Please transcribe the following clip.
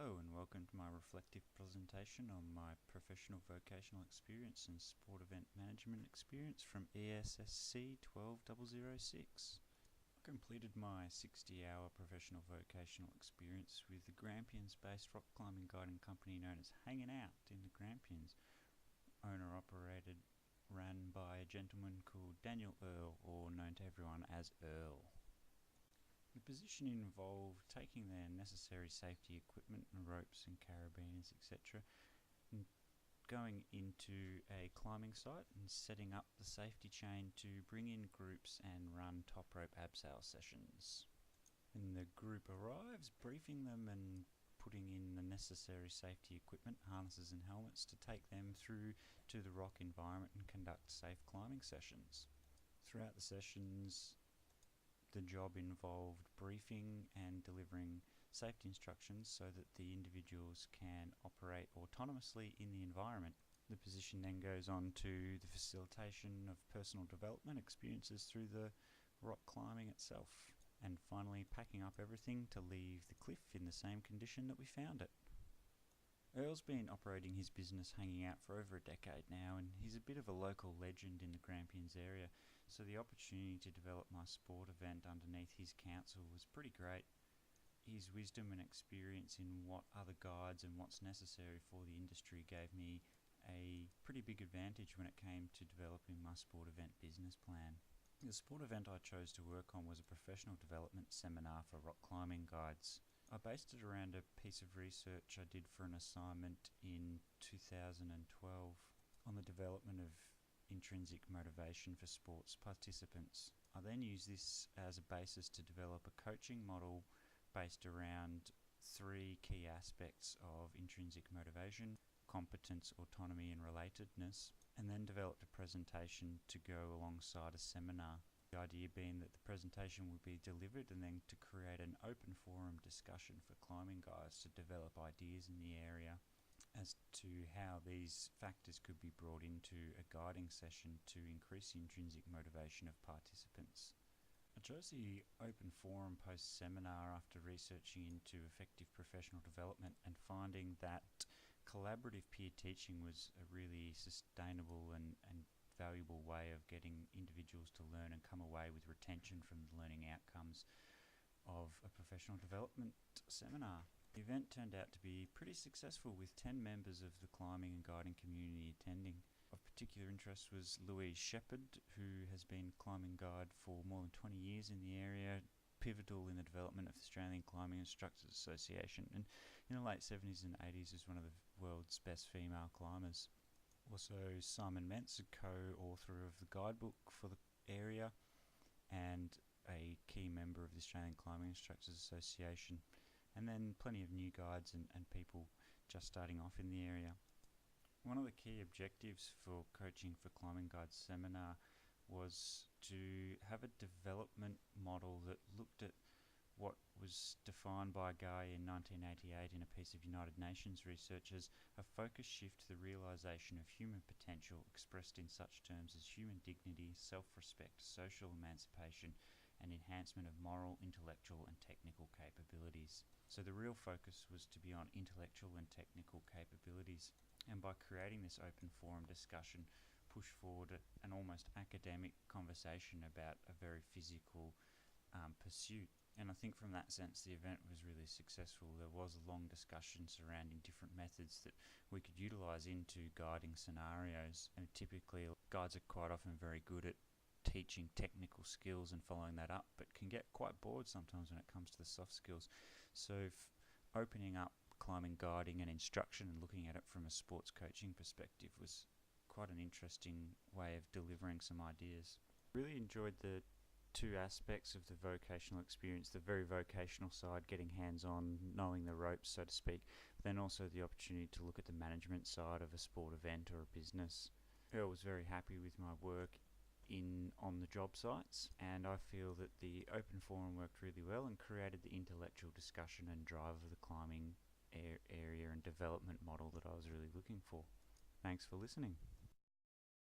Hello and welcome to my reflective presentation on my professional vocational experience and sport event management experience from essc12006. I completed my 60-hour professional vocational experience with the Grampians-based rock climbing guiding company known as Hanging Out in the Grampians, owner-operated, ran by a gentleman called Daniel Earl, or known to everyone as Earl. The position involved taking their necessary safety equipment and ropes and carabiners, etc., and going into a climbing site and setting up the safety chain to bring in groups and run top rope abseil sessions. When the group arrives, briefing them and putting in the necessary safety equipment, harnesses and helmets to take them through to the rock environment and conduct safe climbing sessions. Throughout the sessions, the job involved briefing and delivering safety instructions so that the individuals can operate autonomously in the environment. The position then goes on to the facilitation of personal development experiences through the rock climbing itself, and finally packing up everything to leave the cliff in the same condition that we found it. Earl's been operating his business Hanging Out for over a decade now, and he's a bit of a local legend in the Grampians area, so the opportunity to develop my sport event underneath his counsel was pretty great. His wisdom and experience in what other guides and what's necessary for the industry gave me a pretty big advantage when it came to developing my sport event business plan. The sport event I chose to work on was a professional development seminar for rock climbing guides. I based it around a piece of research I did for an assignment in 2012 on the development of intrinsic motivation for sports participants. I then used this as a basis to develop a coaching model based around three key aspects of intrinsic motivation: competence, autonomy and relatedness, and then developed a presentation to go alongside a seminar. The idea being that the presentation would be delivered and then to create an open forum discussion for climbing guides to develop ideas in the area as to how these factors could be brought into a guiding session to increase the intrinsic motivation of participants. I chose the open forum post-seminar after researching into effective professional development and finding that collaborative peer teaching was a really sustainable and valuable way of getting individuals to learn and come away with retention from the learning outcomes of a professional development seminar. The event turned out to be pretty successful, with 10 members of the climbing and guiding community attending. Of particular interest was Louise Shepherd, who has been climbing guide for more than 20 years in the area, pivotal in the development of the Australian Climbing Instructors Association, and in the late 70s and 80s was one of the world's best female climbers. Also Simon Mentz, a co-author of the guidebook for the area and a key member of the Australian Climbing Instructors Association, and then plenty of new guides and people just starting off in the area. One of the key objectives for Coaching for Climbing Guides seminar was to have a development model that looked at what was defined by a guy in 1988 in a piece of United Nations research as a focus shift to the realisation of human potential expressed in such terms as human dignity, self-respect, social emancipation and enhancement of moral, intellectual and technical capabilities. So the real focus was to be on intellectual and technical capabilities, and by creating this open forum discussion, push forward an almost academic conversation about a very physical pursuit. And I think from that sense the event was really successful. There was a long discussion surrounding different methods that we could utilise into guiding scenarios, and typically guides are quite often very good at teaching technical skills and following that up, but can get quite bored sometimes when it comes to the soft skills. So opening up climbing guiding and instruction and looking at it from a sports coaching perspective was quite an interesting way of delivering some ideas. Really enjoyed the two aspects of the vocational experience: the very vocational side, getting hands-on, knowing the ropes so to speak, but then also the opportunity to look at the management side of a sport event or a business. Earl was very happy with my work on the job sites, and I feel that the open forum worked really well and created the intellectual discussion and drive of the climbing area and development model that I was really looking for. Thanks for listening.